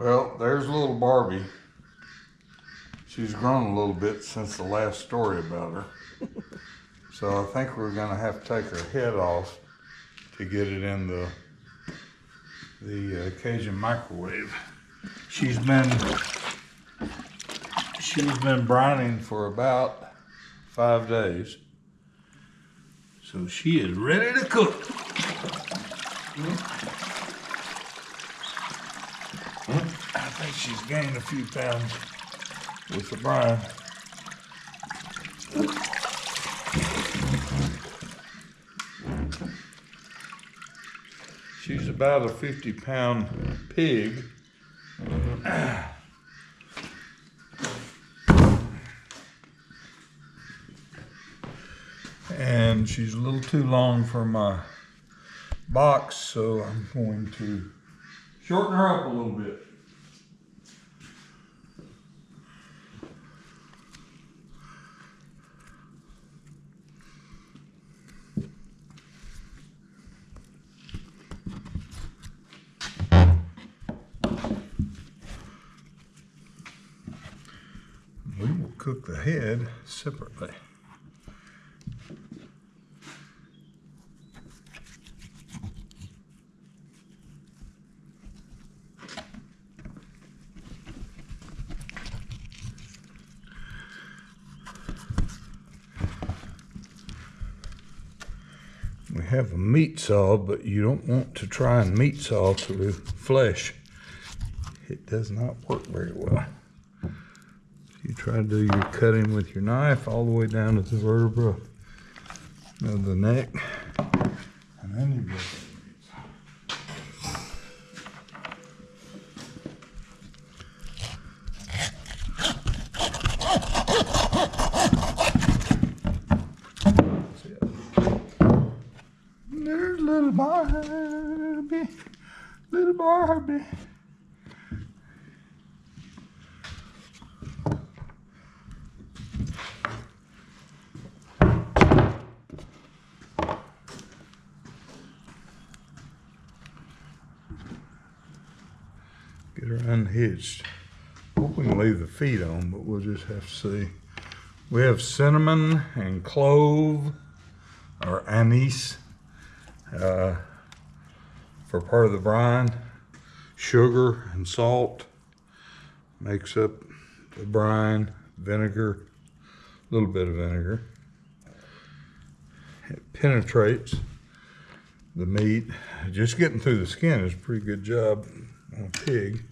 Well, there's little Barbie. She's grown a little bit since the last story about her. So I think we're gonna have to take her head off to get it in the Cajun microwave. She's been brining for about 5 days. So she is ready to cook. I think she's gained a few pounds with the brine. She's about a 50-pound pig. And she's a little too long for my box, so I'm going to shorten her up a little bit. We will cook the head separately. We have a meat saw, but you don't want to try and meat saw through flesh. It does not work very well. You try to do your cutting with your knife all the way down to the vertebra of the neck, and then you go. There's little Barbie, little Barbie. Get her unhitched. Hope we can leave the feet on, but we'll just have to see. We have cinnamon and clove, or anise, for part of the brine. Sugar and salt makes up the brine. Vinegar, a little bit of vinegar. It penetrates the meat. Just getting through the skin is a pretty good job on a pig.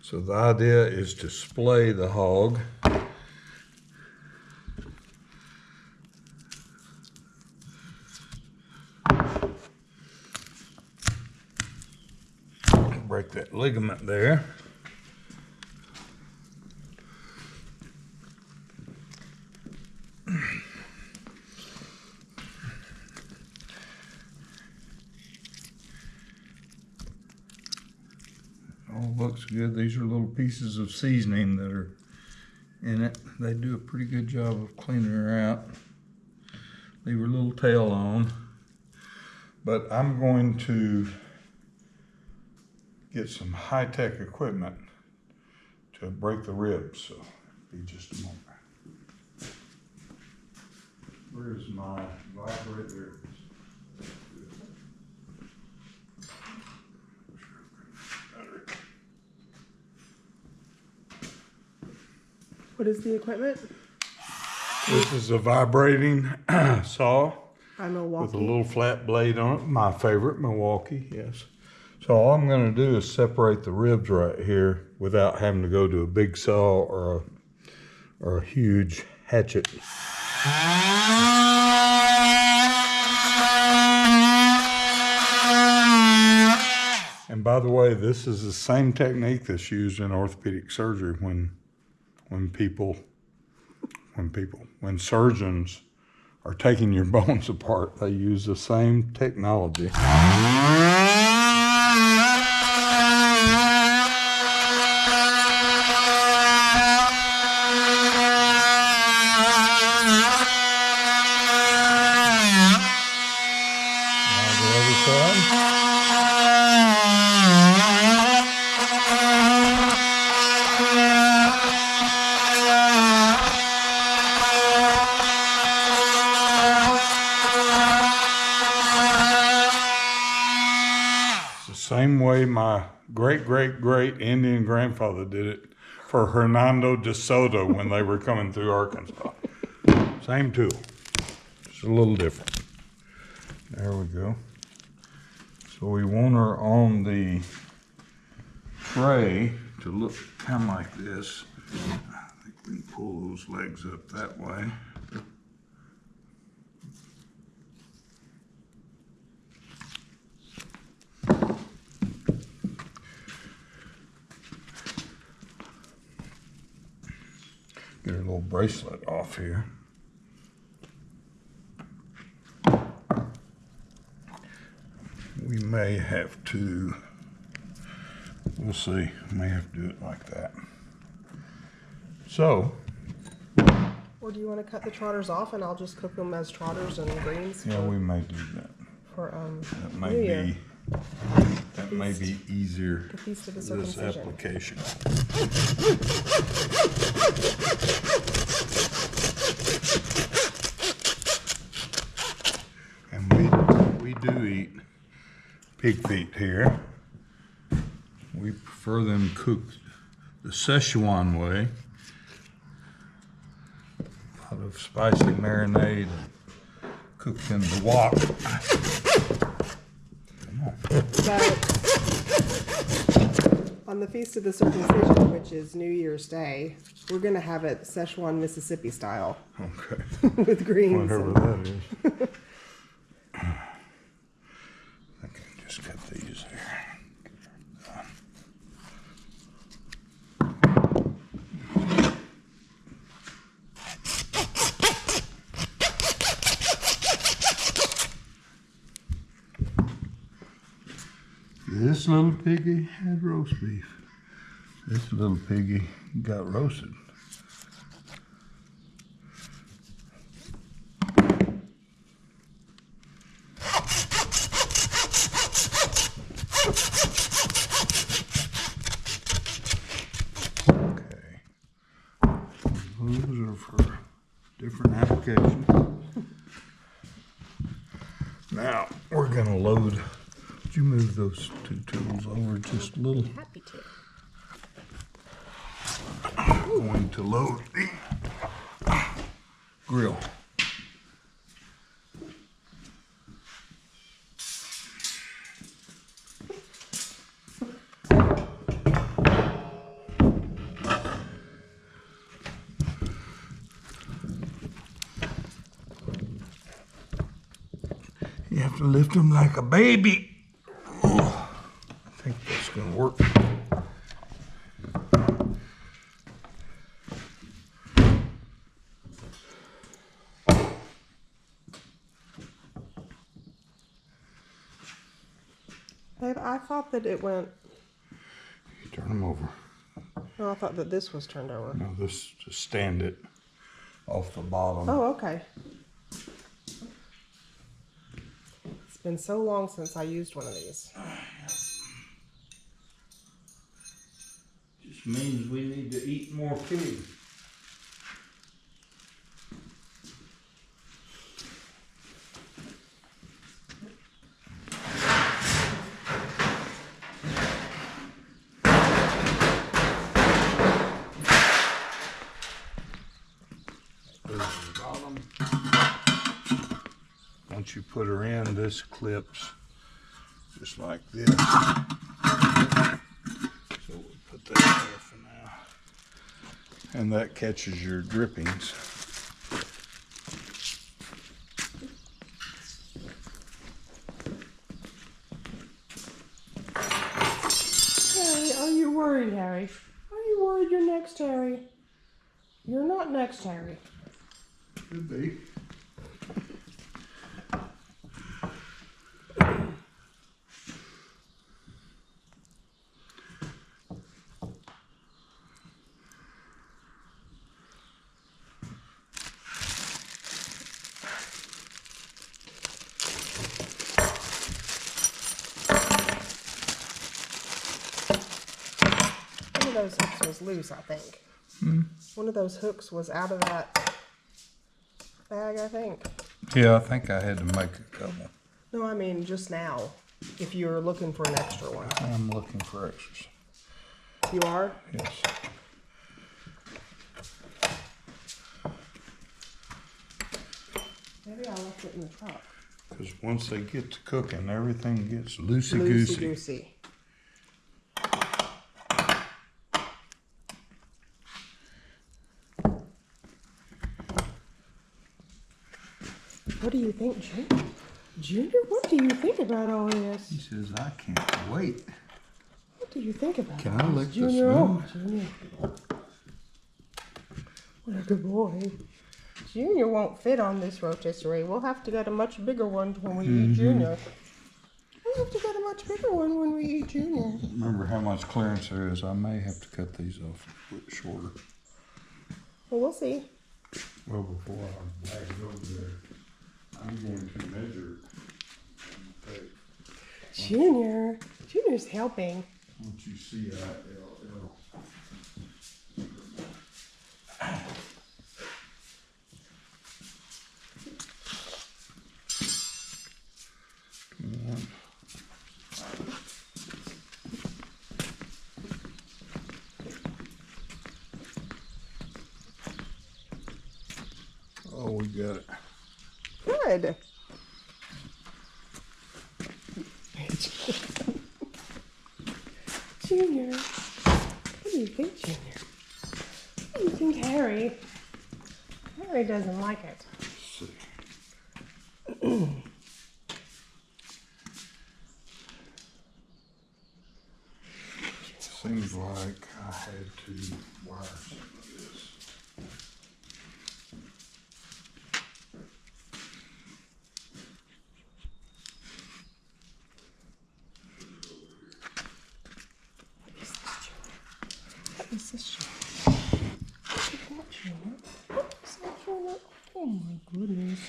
So the idea is to splay the hog. Break that ligament there. All looks good. These are little pieces of seasoning that are in it. They do a pretty good job of cleaning her out. Leave her little tail on. But I'm going to get some high-tech equipment to break the ribs. So be just a moment. Where's my vibrator? What is the equipment? This is a vibrating saw Milwaukee. with a little flat blade on it. My favorite, Milwaukee, yes. So all I'm going to do is separate the ribs right here without having to go to a big saw or a huge hatchet. And by the way, this is the same technique that's used in orthopedic surgery when surgeons are taking your bones apart. They use the same technology. side. It's the same way my great Indian grandfather did it for Hernando de Soto when they were coming through Arkansas. Same tool, just a little different. There we go. So we want her on the tray to look kind of like this. I think we can pull those legs up that way. Get her little bracelet off here. We may have to, we'll see, may have to do it like that. So, Or do you want to cut the trotters off and I'll just cook them as trotters and greens? yeah, we may do that. For That New may Year. be, that may be easier The Feast of the for this Circumcision. application. And we do eat pig feet here. We prefer them cooked the Szechuan way. A lot of spicy marinade and cooked in the wok. Come on. But on the Feast of the Circumcision, which is New Year's Day, we're going to have it Szechuan, Mississippi style Okay. with greens. Whatever and- that is. I can just cut these here. This little piggy had roast beef. This little piggy got roasted. Okay. Those are for different applications. Now we're gonna load. Would you move those two tools over just a little? Happy to. Going to load the grill. You have to lift them like a baby. Oh, I think that's gonna work. Babe, I thought that it went. Turn them over. Oh, I thought that this was turned over. No, this just stand it off the bottom. Oh, okay. It's been so long since I used one of these. Just means we need to eat more pig. Once you put her in, this clips just like this. So we'll put that there for now. And that catches your drippings. Harry, are you worried, Harry? Are you worried you're next, Harry? You're not next, Harry. Could be. of those hooks was loose, I think. One of those hooks was out of that bag, I think. Yeah, I think I had to make a couple. No, I mean just now, if you're looking for an extra one. I'm looking for extras. You are? Yes. Maybe I left it in the truck. Because once they get to cooking, everything gets loosey-goosey. Loosey-goosey. What do you think, Junior? Junior, what do you think about all this? He says, I can't wait. What do you think about Can all I this, lick the Junior? spoon? Oh, Junior. What a good boy. Junior won't fit on this rotisserie. We'll have to get a much bigger one when we eat Junior. We'll have to get a much bigger one when we eat Junior. Remember how much clearance there is. I may have to cut these off a bit shorter. Well, we'll see. Well, before I bag it over there, I'm going to measure. Junior. Junior's helping. Once you see ILL. Oh, we got it. Good. Junior. What do you think, Junior? What do you think, Harry? Harry doesn't like it. Let's see. Seems like I had to wire some of this. What is this, Junior? What is that, Junior? What is that, Junior? Oh my goodness.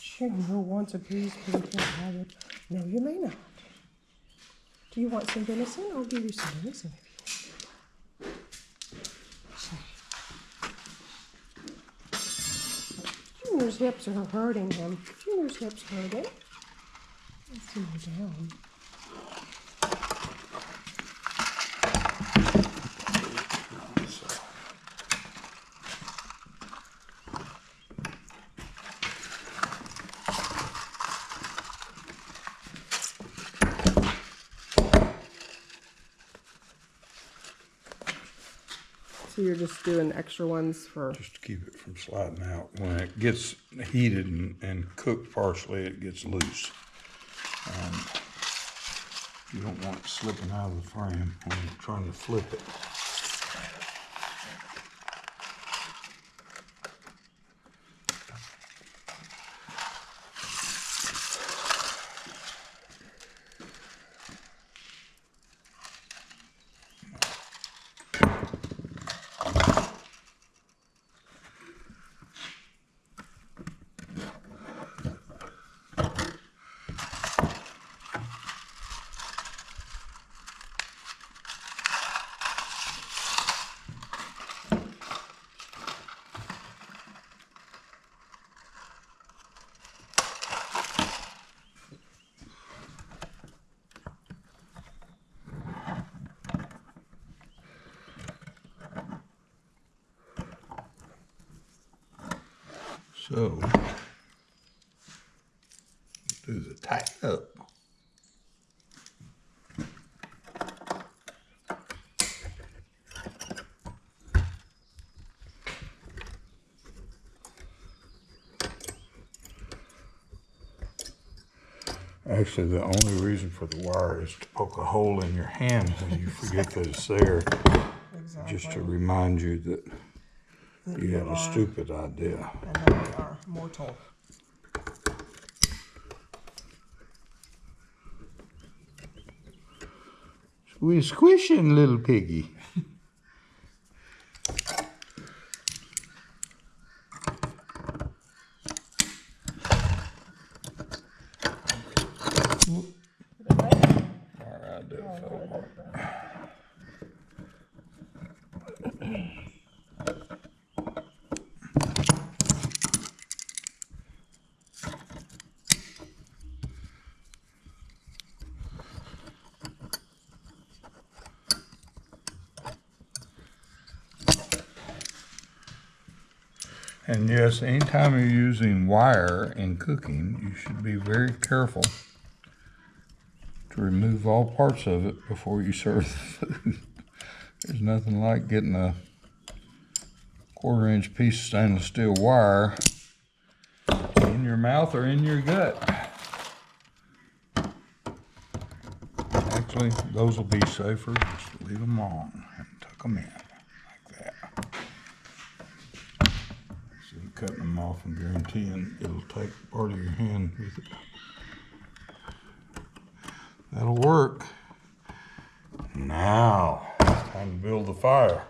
Junior wants a piece, but he can't have it. No, you may not. Do you want some venison? I'll give you some venison if you want. Junior's hips are hurting him. Junior's hips hurting. Let's see him down. So you're just doing extra ones for... Just to keep it from sliding out. When it gets heated and cooked partially, it gets loose. You don't want it slipping out of the frame when you're trying to flip it. So, do the tighten up. Actually, the only reason for the wire is to poke a hole in your hand when you forget that it's there. Exactly. Just to remind you that you had a stupid idea. And that we are mortal. We're squishing, little piggy. Alright, I do it fell apart. And yes, anytime you're using wire in cooking, you should be very careful to remove all parts of it before you serve the food. There's nothing like getting a 1/4-inch piece of stainless steel wire in your mouth or in your gut. Actually, those will be safer. Just leave them on and tuck them in like that. So you're cutting them off and guaranteeing it'll take part of your hand with it. That'll work. Now, it's time to build the fire.